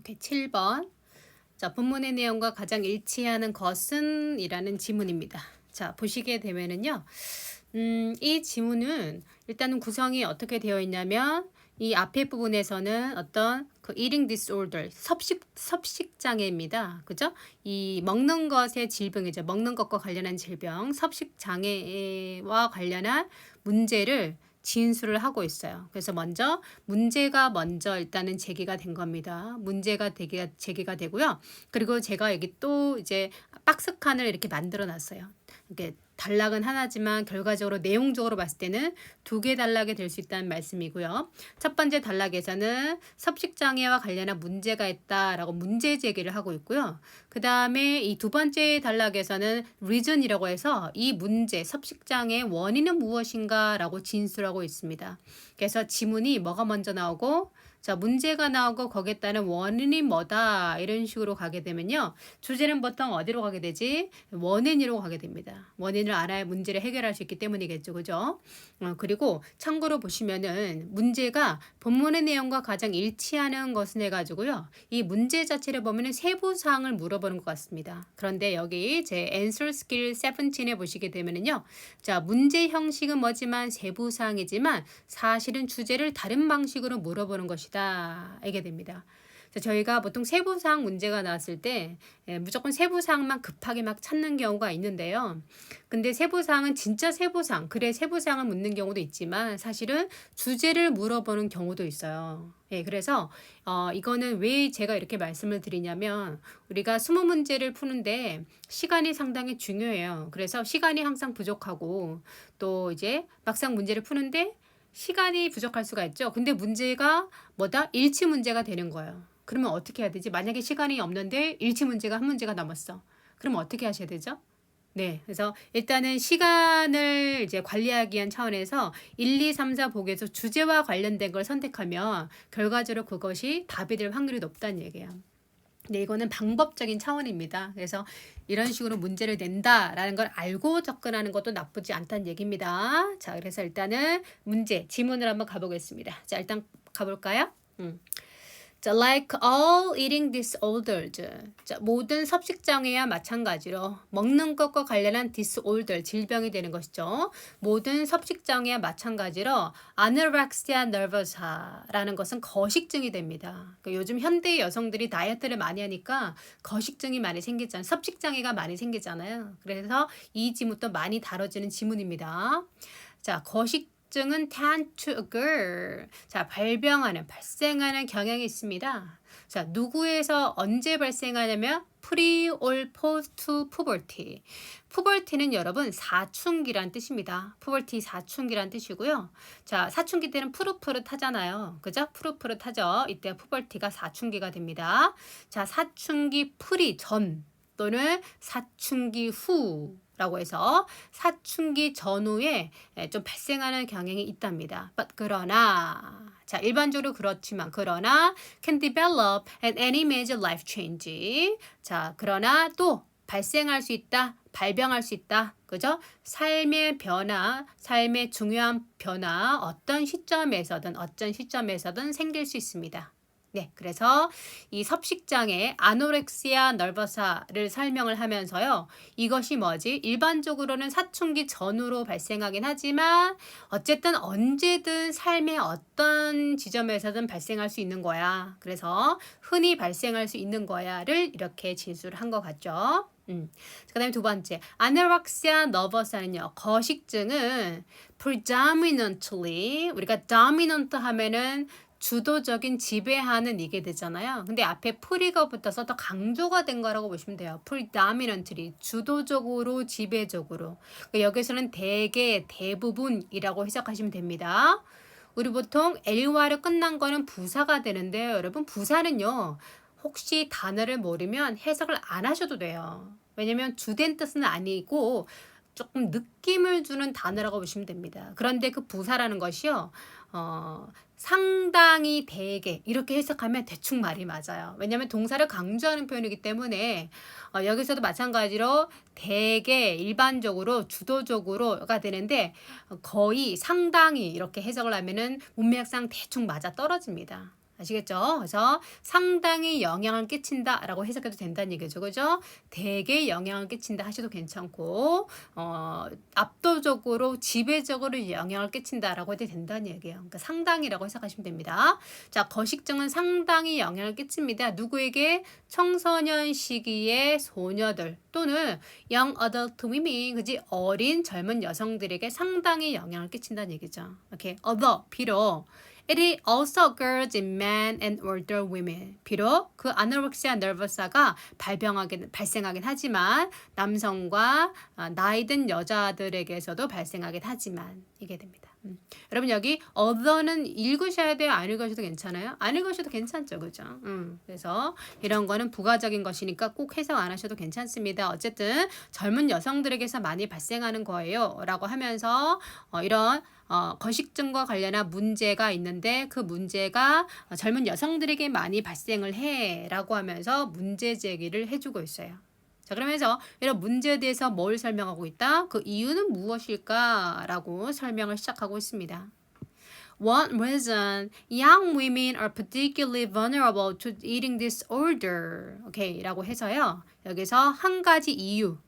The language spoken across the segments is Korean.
오케이, 7번. 자, 본문의 내용과 가장 일치하는 것은? 이라는 지문입니다. 자, 보시게 되면은요. 이 지문은 일단은 구성이 어떻게 되어 있냐면 이 앞에 부분에서는 어떤 그 eating disorder, 섭식 장애입니다. 그죠? 이 먹는 것의 질병이죠. 먹는 것과 관련한 질병, 섭식 장애와 관련한 문제를 진술을 하고 있어요. 그래서 문제가 먼저 일단은 제기가 된 겁니다. 문제가 제기가 되고요. 그리고 제가 여기 또 이제 박스 칸을 이렇게 만들어 놨어요. 이렇게 단락은 하나지만 결과적으로 내용적으로 봤을 때는 두 개 단락이 될 수 있다는 말씀이고요. 첫 번째 단락에서는 섭식장애와 관련한 문제가 있다라고 문제 제기를 하고 있고요. 그 다음에 이 두 번째 단락에서는 reason이라고 해서 이 문제, 섭식장애의 원인은 무엇인가 라고 진술하고 있습니다. 그래서 지문이 뭐가 먼저 나오고 자, 문제가 나오고 거기에 따른 원인이 뭐다 이런 식으로 가게 되면요. 주제는 보통 어디로 가게 되지? 원인으로 가게 됩니다. 원인을 알아야 문제를 해결할 수 있기 때문이겠죠. 그죠? 그리고 참고로 보시면은 문제가 본문의 내용과 가장 일치하는 것은 해가지고요. 이 문제 자체를 보면은 세부사항을 물어보는 것 같습니다. 그런데 여기 제 answer skill 17에 보시게 되면은요. 자, 문제 형식은 뭐지만 세부사항이지만 사실은 주제를 다른 방식으로 물어보는 것이다. 알게 됩니다. 저희가 보통 세부사항 문제가 나왔을 때 무조건 세부사항만 급하게 막 찾는 경우가 있는데요. 근데 세부사항은 진짜 세부사항, 그래 세부사항을 묻는 경우도 있지만 사실은 주제를 물어보는 경우도 있어요. 예, 그래서 이거는 왜 제가 이렇게 말씀을 드리냐면 우리가 20문제를 푸는데 시간이 상당히 중요해요. 그래서 시간이 항상 부족하고 또 이제 막상 문제를 푸는데 시간이 부족할 수가 있죠. 근데 문제가 뭐다? 일치 문제가 되는 거예요. 그러면 어떻게 해야 되지? 만약에 시간이 없는데 일치 문제가 한 문제가 남았어. 그러면 어떻게 하셔야 되죠? 네. 그래서 일단은 시간을 이제 관리하기 위한 차원에서 1, 2, 3, 4 보기에서 주제와 관련된 걸 선택하면 결과적으로 그것이 답이 될 확률이 높다는 얘기예요. 네, 이거는 방법적인 차원입니다. 그래서 이런 식으로 문제를 낸다라는 걸 알고 접근하는 것도 나쁘지 않다는 얘기입니다. 자, 그래서 일단은 지문을 한번 가보겠습니다. 자, 일단 가볼까요? 자, like all eating disorders. 자, 모든 섭식장애와 마찬가지로 먹는 것과 관련한 disorder, 질병이 되는 것이죠. 모든 섭식장애와 마찬가지로 anorexia nervosa라는 것은 거식증이 됩니다. 그러니까 요즘 현대 여성들이 다이어트를 많이 하니까 거식증이 많이 생기잖아요. 섭식장애가 많이 생기잖아요. 그래서 이 지문도 많이 다뤄지는 지문입니다. 자, 거식증은 tend to occur. 자, 발생하는 경향이 있습니다. 자, 누구에서 언제 발생하냐면 pre or post puberty. puberty는 여러분 사춘기란 뜻입니다. puberty 사춘기란 뜻이고요. 자, 사춘기 때는 푸릇푸릇하잖아요. 그죠? 푸릇푸릇하죠. 이때 puberty가 사춘기가 됩니다. 자, 사춘기 pre 전 또는 사춘기 후 라고 해서 사춘기 전후에 좀 발생하는 경향이 있답니다. But 그러나 자, 일반적으로 그렇지만 그러나 can develop at any major life change. 자, 그러나 또 발생할 수 있다. 발병할 수 있다. 그죠? 삶의 변화, 삶의 중요한 변화 어떤 시점에서든 생길 수 있습니다. 네, 그래서 이 섭식장애 아노렉시아 널버사를 설명을 하면서요. 이것이 뭐지? 일반적으로는 사춘기 전후로 발생하긴 하지만 어쨌든 언제든 삶의 어떤 지점에서든 발생할 수 있는 거야. 그래서 흔히 발생할 수 있는 거야를 이렇게 진술한 것 같죠. 그 다음에 두 번째, 아노렉시아 너버사는요. 거식증은 predominantly 우리가 dominant 하면은 주도적인 지배하는 이게 되잖아요. 근데 앞에 pre가 붙어서 더 강조가 된 거라고 보시면 돼요. predominantly 주도적으로 지배적으로. 그러니까 여기서는 대부분이라고 해석하시면 됩니다. 우리 보통 LY로 끝난 거는 부사가 되는데요. 여러분 부사는요. 혹시 단어를 모르면 해석을 안 하셔도 돼요. 왜냐면 주된 뜻은 아니고 조금 느낌을 주는 단어라고 보시면 됩니다. 그런데 그 부사라는 것이요. 상당히 대개 이렇게 해석하면 대충 말이 맞아요. 왜냐하면 동사를 강조하는 표현이기 때문에 여기서도 마찬가지로 대개 일반적으로 주도적으로가 되는데 거의 상당히 이렇게 해석을 하면은 문맥상 대충 맞아 떨어집니다. 아시겠죠? 그래서 상당히 영향을 끼친다라고 해석해도 된다는 얘기죠. 그죠? 되게 영향을 끼친다 하셔도 괜찮고 압도적으로 지배적으로 영향을 끼친다라고 해도 된다는 얘기예요. 그러니까 상당히라고 해석하시면 됩니다. 자, 거식증은 상당히 영향을 끼칩니다. 누구에게? 청소년 시기의 소녀들 또는 young adult women, 그지? 어린 젊은 여성들에게 상당히 영향을 끼친다는 얘기죠. 오케이. although 비록 it also occurs in men and older women. 비록 그 아노렉시아 nervosa가 발생하긴 하지만 남성과 나이 든 여자들에게서도 발생하긴 하지만 이게 됩니다. 여러분 여기 othough는 읽으셔야 돼요? 안 읽으셔도 괜찮아요? 안 읽으셔도 괜찮죠, 그죠? 그래서 이런 거는 부가적인 것이니까 꼭 해석 안 하셔도 괜찮습니다. 어쨌든 젊은 여성들에게서 많이 발생하는 거예요 라고 하면서 이런 거식증과 관련한 문제가 있는데 그 문제가 젊은 여성들에게 많이 발생을 해 라고 하면서 문제 제기를 해주고 있어요. 자, 그러면서 이런 문제에 대해서 뭘 설명하고 있다? 그 이유는 무엇일까? 라고 설명을 시작하고 있습니다. One reason young women are particularly vulnerable to eating disorder. 오케이, 라고 해서요. 여기서 한 가지 이유.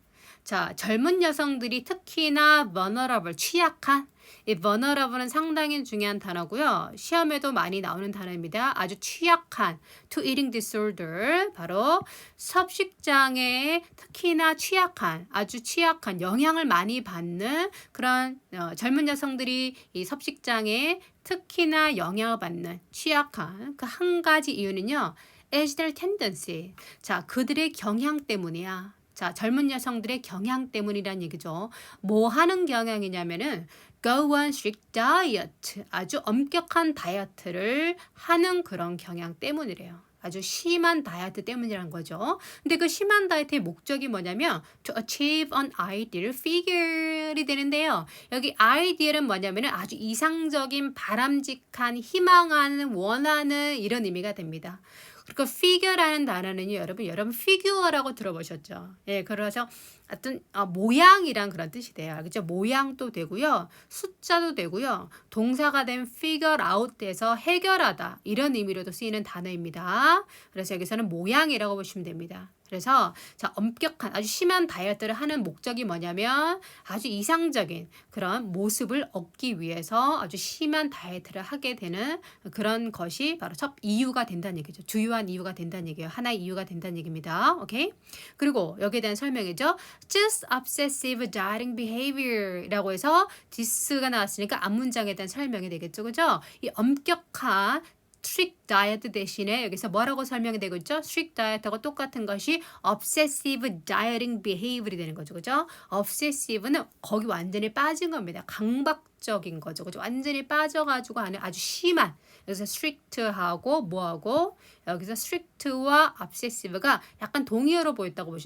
자, 젊은 여성들이 특히나 vulnerable, 취약한 이 vulnerable은 상당히 중요한 단어고요. 시험에도 많이 나오는 단어입니다. 아주 취약한 to eating disorder, 바로 섭식장애에 특히나 취약한, 아주 취약한, 영향을 많이 받는 그런 젊은 여성들이 이 섭식장애에 특히나 영향을 받는 취약한 그 한 가지 이유는요. is their tendency. 자, 그들의 경향 때문이야. 자, 젊은 여성들의 경향 때문이란 얘기죠. 뭐 하는 경향이냐면은 go on strict diet. 아주 엄격한 다이어트를 하는 그런 경향 때문이래요. 아주 심한 다이어트 때문이란 거죠. 근데 그 심한 다이어트의 목적이 뭐냐면 to achieve an ideal figure이 되는데요. 여기 ideal은 뭐냐면 아주 이상적인, 바람직한, 희망하는, 원하는 이런 의미가 됩니다. 그러니까 figure라는 단어는요, 여러분 figure라고 들어보셨죠? 예, 그래서 어떤 모양이란 그런 뜻이 돼요. 그죠? 모양도 되고요, 숫자도 되고요, 동사가 된 figure out에서 해결하다 이런 의미로도 쓰이는 단어입니다. 그래서 여기서는 모양이라고 보시면 됩니다. 그래서 자, 엄격한 아주 심한 다이어트를 하는 목적이 뭐냐면 아주 이상적인 그런 모습을 얻기 위해서 아주 심한 다이어트를 하게 되는 그런 것이 바로 첫 이유가 된다는 얘기죠. 주요한 이유가 된다는 얘기예요. 하나의 이유가 된다는 얘기입니다. 오케이? 그리고 여기에 대한 설명이죠. Just obsessive dieting behavior라고 해서 this가 나왔으니까 앞문장에 대한 설명이 되겠죠. 그죠? 이 엄격한 strict diet 대신에 여기서 뭐라고 설명이 되고 있죠? strict diet하고 똑같은 것이 obsessive dieting behavior이 되는 거죠. 그죠? obsessive는 거기 완전히 빠진 겁니다. 강박적인 거죠. 그죠? 완전히 빠져가지고 하는 아주 심한. 여기서 strict하고 뭐하고 여기서 strict와 obsessive가 약간 동의어로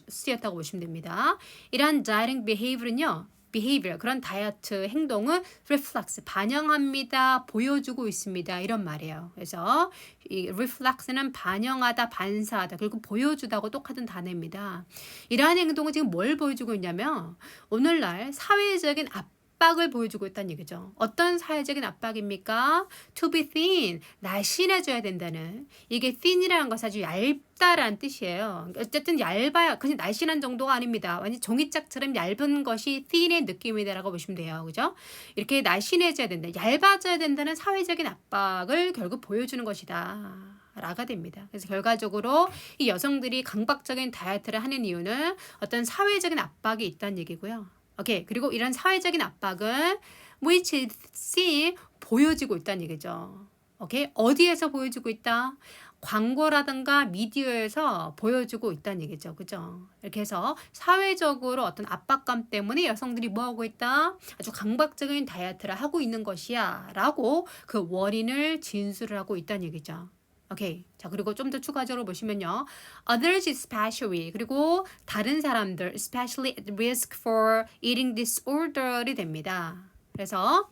쓰였다고 보시면 됩니다. 이러한 dieting behavior는요. behavior, 그런 다이어트 행동은 reflex, 반영합니다, 보여주고 있습니다. 이런 말이에요. 그래서 이 reflex는 반영하다, 반사하다, 그리고 보여주다고 똑같은 단어입니다. 이러한 행동은 지금 뭘 보여주고 있냐면 오늘날 사회적인 압박을 보여주고 있다는 얘기죠. 어떤 사회적인 압박입니까? To be thin, 날씬해져야 된다는. 이게 thin이라는 것은 아주 얇다라는 뜻이에요. 어쨌든 얇아야 그냥 날씬한 정도가 아닙니다. 완전 종이짝처럼 얇은 것이 thin의 느낌이다라고 보시면 돼요. 그죠? 이렇게 날씬해져야 된다, 얇아져야 된다는 사회적인 압박을 결국 보여주는 것이다. 라가 됩니다. 그래서 결과적으로 이 여성들이 강박적인 다이어트를 하는 이유는 어떤 사회적인 압박이 있다는 얘기고요. 오케이. 그리고 이런 사회적인 압박은 which is seen, 보여지고 있다는 얘기죠. 오케이. 어디에서 보여지고 있다? 광고라든가 미디어에서 보여주고 있다는 얘기죠. 그죠? 이렇게 해서 사회적으로 어떤 압박감 때문에 여성들이 뭐하고 있다? 아주 강박적인 다이어트를 하고 있는 것이야 라고 그 원인을 진술을 하고 있다는 얘기죠. 오케이. 자, 그리고 좀 더 추가적으로 보시면요. Others especially, 그리고 다른 사람들 especially at risk for eating disorder이 됩니다. 그래서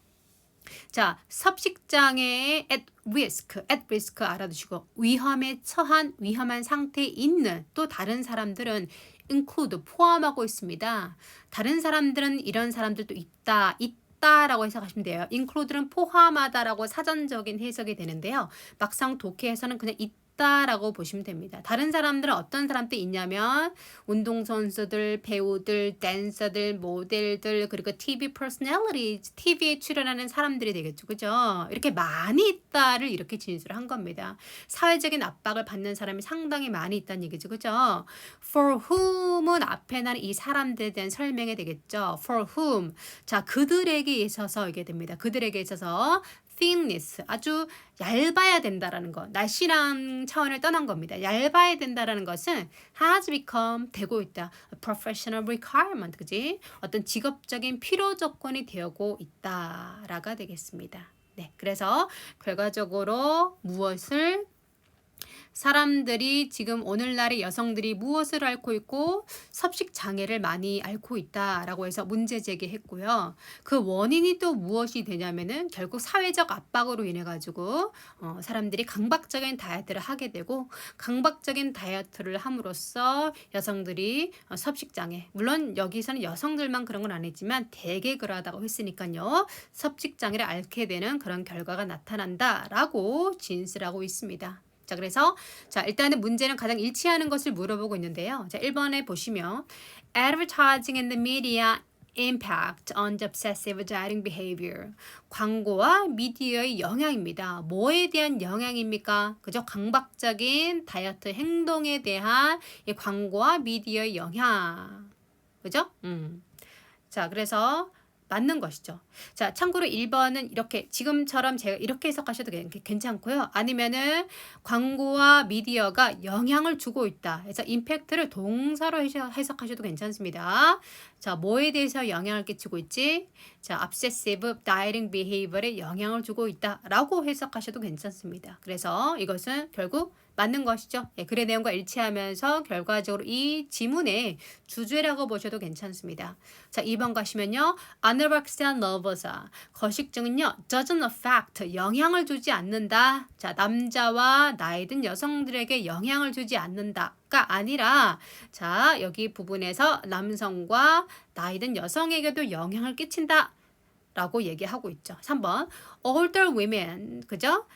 자, 섭식장애의 at risk 알아두시고 위험에 처한, 위험한 상태에 있는 또 다른 사람들은 include, 포함하고 있습니다. 다른 사람들은 이런 사람들도 있다 있다라고 해석하시면 돼요. include는 포함하다라고 사전적인 해석이 되는데요. 막상 독해에서는 그냥 있다라고 보시면 됩니다. 다른 사람들은 어떤 사람들이 있냐면 운동선수들, 배우들, 댄서들, 모델들, 그리고 TV personalities, TV에 출연하는 사람들이 되겠죠. 그죠? 이렇게 많이 있다를 이렇게 진술을 한 겁니다. 사회적인 압박을 받는 사람이 상당히 많이 있다는 얘기죠. 그죠? For whom은 앞에 나는 이 사람들에 대한 설명이 되겠죠. For whom. 자, 그들에게 있어서 이게 됩니다. 그들에게 있어서 thinness, 아주 얇아야 된다라는 거, 날씬한 차원을 떠난 겁니다. 얇아야 된다라는 것은 has become, 되고 있다. A professional requirement, 그지? 어떤 직업적인 필요 조건이 되고 있다라가 되겠습니다. 네, 그래서 결과적으로 무엇을 사람들이 지금 오늘날의 여성들이 무엇을 앓고 있고 섭식 장애를 많이 앓고 있다라고 해서 문제 제기했고요. 그 원인이 또 무엇이 되냐면은 결국 사회적 압박으로 인해 가지고 사람들이 강박적인 다이어트를 하게 되고 강박적인 다이어트를 함으로써 여성들이 섭식 장애, 물론 여기서는 여성들만 그런 건 아니지만 대개 그러하다고 했으니까요. 섭식 장애를 앓게 되는 그런 결과가 나타난다라고 진술하고 있습니다. 자, 그래서 일단은 문제는 가장 일치하는 것을 물어보고 있는데요. 자, 1번에 보시면 Advertising and the media impact on the obsessive dieting behavior. 광고와 미디어의 영향입니다. 뭐에 대한 영향입니까? 그죠? 강박적인 다이어트 행동에 대한 이 광고와 미디어의 영향. 그죠? 자, 그래서 맞는 것이죠. 자, 참고로 1번은 이렇게 지금처럼 제가 이렇게 해석하셔도 괜찮고요. 아니면은 광고와 미디어가 영향을 주고 있다. 그래서 임팩트를 동사로 해석하셔도 괜찮습니다. 자, 뭐에 대해서 영향을 끼치고 있지? 자, obsessive dieting behavior에 영향을 주고 있다라고 해석하셔도 괜찮습니다. 그래서 이것은 결국 맞는 것이죠. 예, 글의 내용과 일치하면서 결과적으로 이 지문의 주제라고 보셔도 괜찮습니다. 자, 2번 가시면요. anorexia nervosa. 거식증은요. doesn't affect. 영향을 주지 않는다. 자, 남자와 나이 든 여성들에게 영향을 주지 않는다가 아니라 자, 여기 부분에서 남성과 나이 든 여성에게도 영향을 끼친다. 라고 얘기하고 있죠. 3번. older women. 그죠?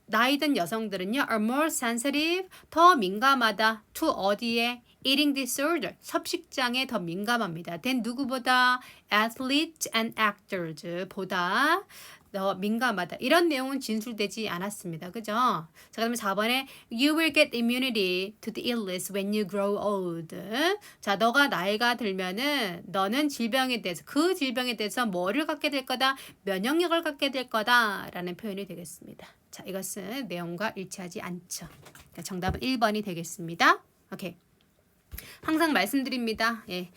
나이 든 여성들은요, are more sensitive, 더 민감하다. to 어디에? eating disorder, 섭식장에 더 민감합니다. than 누구보다? athletes and actors 보다 더 민감하다. 이런 내용은 진술되지 않았습니다. 그죠? 자, 그러면 4번에 you will get immunity to the illness when you grow old. 자, 너가 나이가 들면은 너는 질병에 대해서 그 질병에 대해서 뭐를 갖게 될 거다? 면역력을 갖게 될 거다라는 표현이 되겠습니다. 자, 이것은 내용과 일치하지 않죠. 정답은 1번이 되겠습니다. 오케이. 항상 말씀드립니다. 예,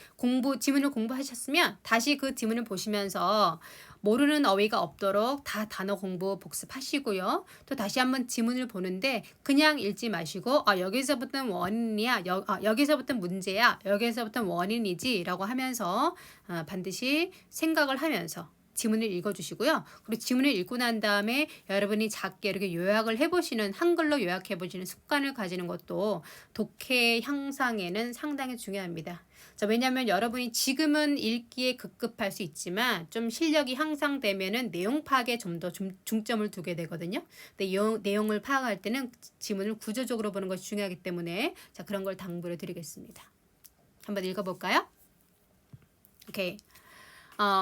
지문을 공부하셨으면 다시 그 지문을 보시면서 모르는 어휘가 없도록 다 단어 공부 복습하시고요. 또 다시 한번 지문을 보는데 그냥 읽지 마시고 여기서부터는 원인이야. 여기서부터는 문제야. 여기서부터는 원인이지 라고 하면서 반드시 생각을 하면서 지문을 읽어주시고요. 그리고 지문을 읽고 난 다음에 여러분이 작게 이렇게 요약을 해보시는 한글로 요약해보시는 습관을 가지는 것도 독해 향상에는 상당히 중요합니다. 자, 왜냐하면 여러분이 지금은 읽기에 급급할 수 있지만 좀 실력이 향상되면은 내용 파악에 좀 더 중점을 두게 되거든요. 근데 내용을 파악할 때는 지문을 구조적으로 보는 것이 중요하기 때문에 자, 그런 걸 당부를 드리겠습니다. 한번 읽어볼까요? 오케이.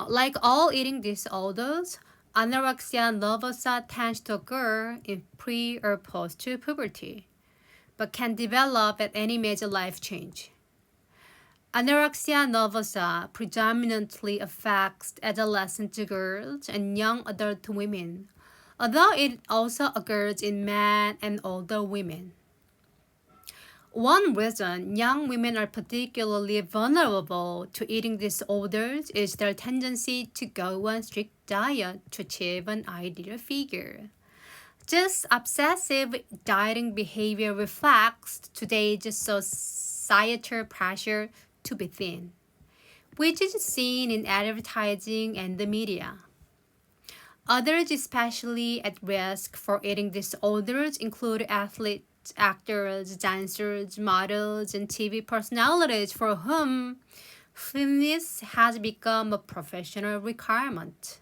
Like all eating disorders, anorexia nervosa tends to occur in pre or post-puberty, but can develop at any major life change. Anorexia nervosa predominantly affects adolescent girls and young adult women, although it also occurs in men and older women. One reason young women are particularly vulnerable to eating disorders is their tendency to go on strict diet to achieve an ideal figure. This obsessive dieting behavior reflects today's societal pressure to be thin, which is seen in advertising and the media. Others especially at risk for eating disorders include athletes, actors, dancers, models, and TV personalities for whom Fitness has become a professional requirement.